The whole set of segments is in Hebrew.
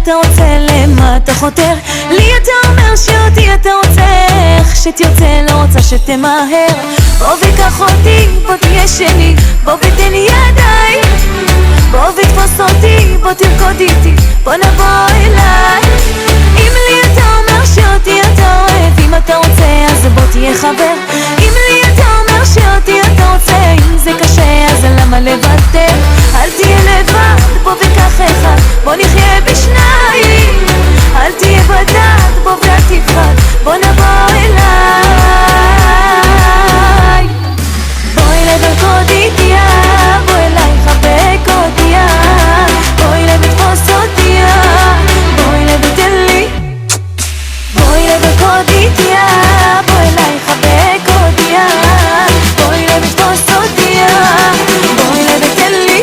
אתה רוצה, למה אתה חותר? לי אתה אומר שאותי אתה רוצה, איך שתרצה, לא רוצה שתמהר. בוא וקח אותי, בוא תהיה שלי, בוא ותן לי ידיי, בוא ותפוס אותי, בוא תרקוד איתי, בוא נבוא אליי. אם לי אתה אומר שאותי אתה אוהב, אם אתה רוצה אז בוא תהיה חבר. אם לי אתה אומר שאותי אתה רוצה, אם זה קשה אז למה לוותר? אל תהיה לבד, בוא וקח אחד, בוא נחיה בשניים. אל תהיה בדד, בוא ואל תפחד, בוא נבוא אליי. בואי לרקוד איתי, בוא אליי חבק אותי, בואי לתפוס אותי, בואי ותן לי. בואי לרקוד איתי, בוא אליי חבק אותי, בואי לתפוס אותי, בואי ותן לי.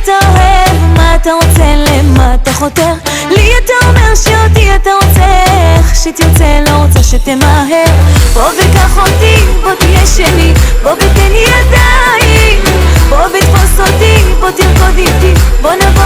אתה אוהב, מה אתה רוצה, למה אתה חותר? לי אתה אומר שאותי אתה רוצה, איך שתרצה, לא רוצה שתמהר. בוא וקח אותי, בוא תהיה שלי, בוא ותן לי ידיים, בוא ותפוס אותי, בוא תרקוד איתי, בוא נבוא